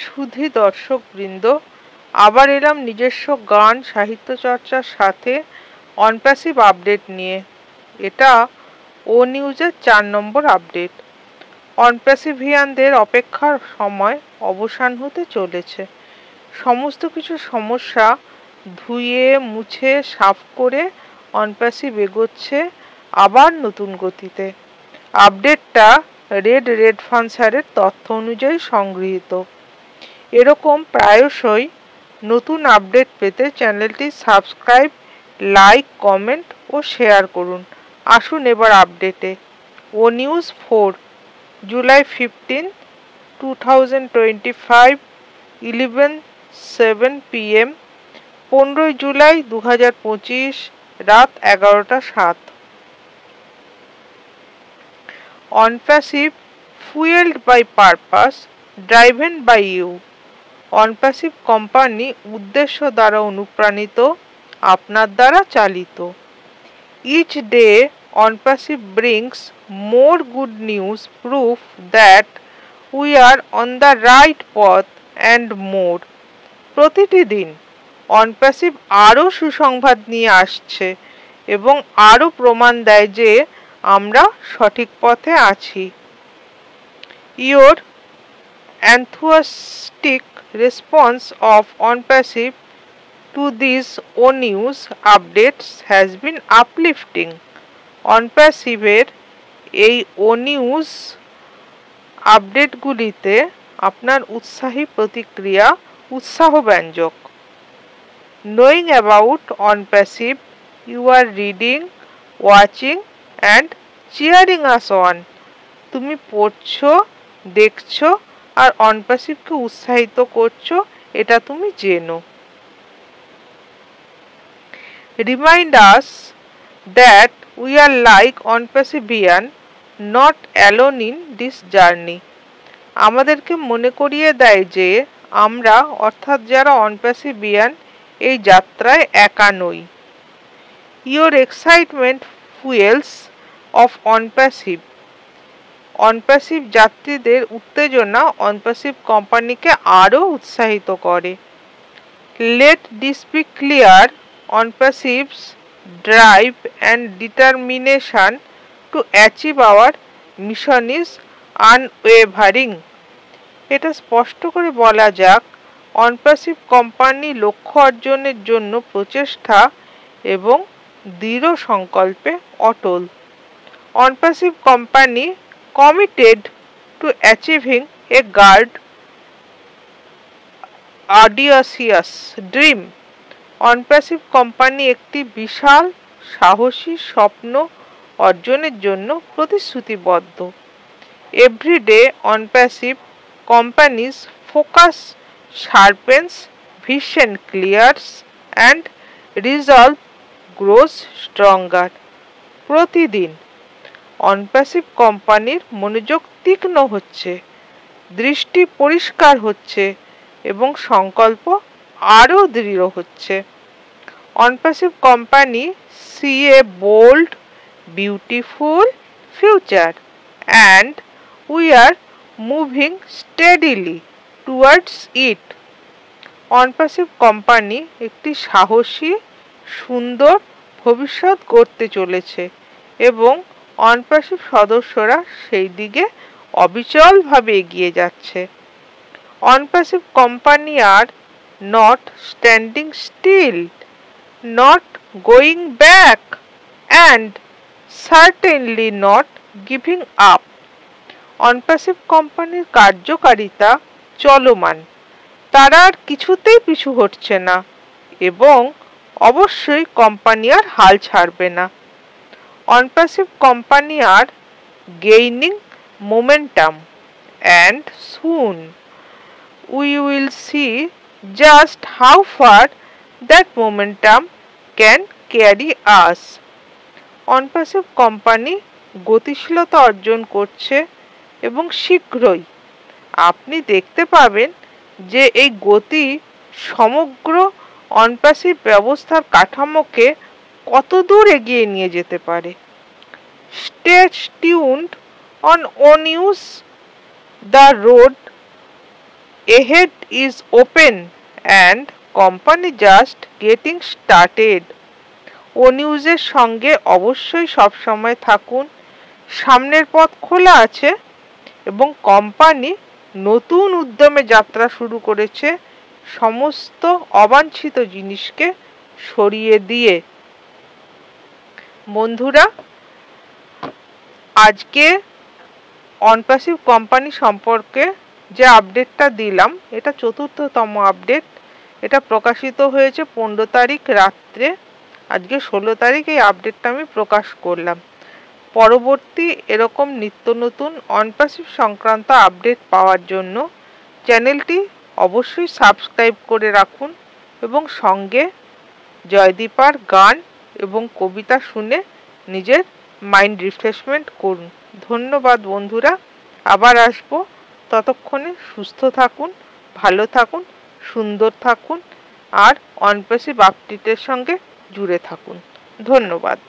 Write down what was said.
সুধী দর্শকবৃন্দ, আবার এলাম নিজস্ব গান সাহিত্য চর্চার সাথে অনপ্যাসিভ আপডেট নিয়ে। এটা ও নিউজের 4 নম্বর আপডেট। অনপ্যাসিভিয়ানদের অপেক্ষার সময় অবসান হতে চলেছে। সমস্ত কিছু সমস্যা ধুয়ে মুছে সাফ করে অনপ্যাসিভ এগোচ্ছে আবার নতুন গতিতে। আপডেটটা রেড ফান্সারের তথ্য অনুযায়ী সংগৃহীত। এরকম প্রায়শই নতুন আপডেট পেতে চ্যানেলটি সাবস্ক্রাইব, লাইক, কমেন্ট ও শেয়ার করুন। আসুন এবার আপডেটে। ও নিউজ 4 জুলাই 15, 2025 11:07 PM 15 জুলাই 2025 রাত 11:07। Onpassive fueled by purpose, driven by you। Onpassive company উদ্দেশ্য দ্বারা অনুপ্রাণিত, আপনার দ্বারা চালিত। Each day অনপ্যাসিভ brings more good news, proof that we are on the right path and more। প্রতিটি দিন অনপ্যাসিভ আরও সুসংবাদ নিয়ে আসছে এবং আরও প্রমাণ দেয় যে আমরা সঠিক পথে আছি। Your enthusiastic response of OnPassive to these O News updates has been uplifting। OnPassive-এর এই O News আপডেটগুলিতে আপনার উৎসাহী প্রতিক্রিয়া উৎসাহব্যঞ্জক। Knowing about OnPassive, you are reading, watching and cheering us on। তুমি পড়ছো, দেখছো আর অনপ্যাসিভকে উৎসাহিত করছো, এটা তুমি জেনো। Remind us that we are like Onpassivian, not alone in this journey। আমাদেরকে মনে করিয়ে দেয় যে আমরা অর্থাৎ যারা অনপ্যাসিভিয়ান এই যাত্রায় একা নই। Your excitement fuels of OnPassive। অনপ্যাসিভ যাত্রীদের উত্তেজনা অনপ্যাসিভ কোম্পানিকে আরও উৎসাহিত করে। Let this be clear, OnPassive's drive and determination to achieve our mission is unwavering। এটা স্পষ্ট করে বলা যাক, অনপ্যাসিভ কোম্পানি লক্ষ্য অর্জনের জন্য প্রচেষ্টা এবং দৃঢ় সংকল্পে অটল। Onpassive company committed to achieving a grand audacious dream। Onpassive company একটি বিশাল সাহসী স্বপ্ন অর্জনের জন্য প্রতিশ্রুতিবদ্ধ। Every day অনপ্যাসিভ company's focus sharpens, vision clears and resolve grows stronger। প্রতিদিন অনপ্যাসিভ কোম্পানির মনোযোগ তীক্ষ্ণ হচ্ছে, দৃষ্টি পরিষ্কার হচ্ছে এবং সংকল্প আরও দৃঢ় হচ্ছে। অনপ্যাসিভ company see a bold, beautiful future and we are moving steadily towards it। Onpassive company একটি সাহসী, সুন্দর ভবিষ্যৎ গড়তে চলেছে এবং অনপ্যাসিভ সদস্যরা সেই দিকে অবিচলভাবে এগিয়ে যাচ্ছে। অনপ্যাসিভ কোম্পানি আর not standing still, not going back and certainly not giving up। অনপ্যাসিভ কোম্পানির কার্যকারিতা চলমান, তারা আর কিছুতেই পিছু হটছে না এবং অবশ্যই কোম্পানি আর হাল ছাড়বে না। অনপ্যাসিভ কোম্পানি আর gaining momentum and soon we will see just how far that momentum can carry us। Onpassive company গতিশীলতা অর্জন করছে এবং শীঘ্রই আপনি দেখতে পাবেন যে এই গতি সমগ্র অনপ্যাসিভ ব্যবস্থার কাঠামোকে কতদূর এগিয়ে নিয়ে যেতে পারে। Stay tuned on O News, the road ahead is open and company just getting started। ও নিউজের সঙ্গে অবশ্যই সবসময় থাকুন। সামনের পথ খোলা আছে এবং কোম্পানি নতুন উদ্যমে যাত্রা শুরু করেছে সমস্ত অবাঞ্ছিত জিনিসকে সরিয়ে দিয়ে। বন্ধুরা, আজকে অনপ্যাসিভ কোম্পানি সম্পর্কে যে আপডেটটা দিলাম এটা ৪র্থতম আপডেট। এটা প্রকাশিত হয়েছে 15 তারিখ রাত্রে। আজকে 16 তারিখ এই আপডেটটা আমি প্রকাশ করলাম। পরবর্তী এরকম নিত্য নতুন অনপ্যাসিভ সংক্রান্ত আপডেট পাওয়ার জন্য চ্যানেলটি অবশ্যই সাবস্ক্রাইব করে রাখুন এবং সঙ্গে জয়দীপার গান এবং কবিতা শুনে নিজের মাইন্ড রিফ্রেশমেন্ট করুন। ধন্যবাদ বন্ধুরা, আবার আসবো। ততক্ষণে সুস্থ থাকুন, ভালো থাকুন, সুন্দর থাকুন আর অনপ্যাসিভ আপডেটের সঙ্গে জুড়ে থাকুন। ধন্যবাদ।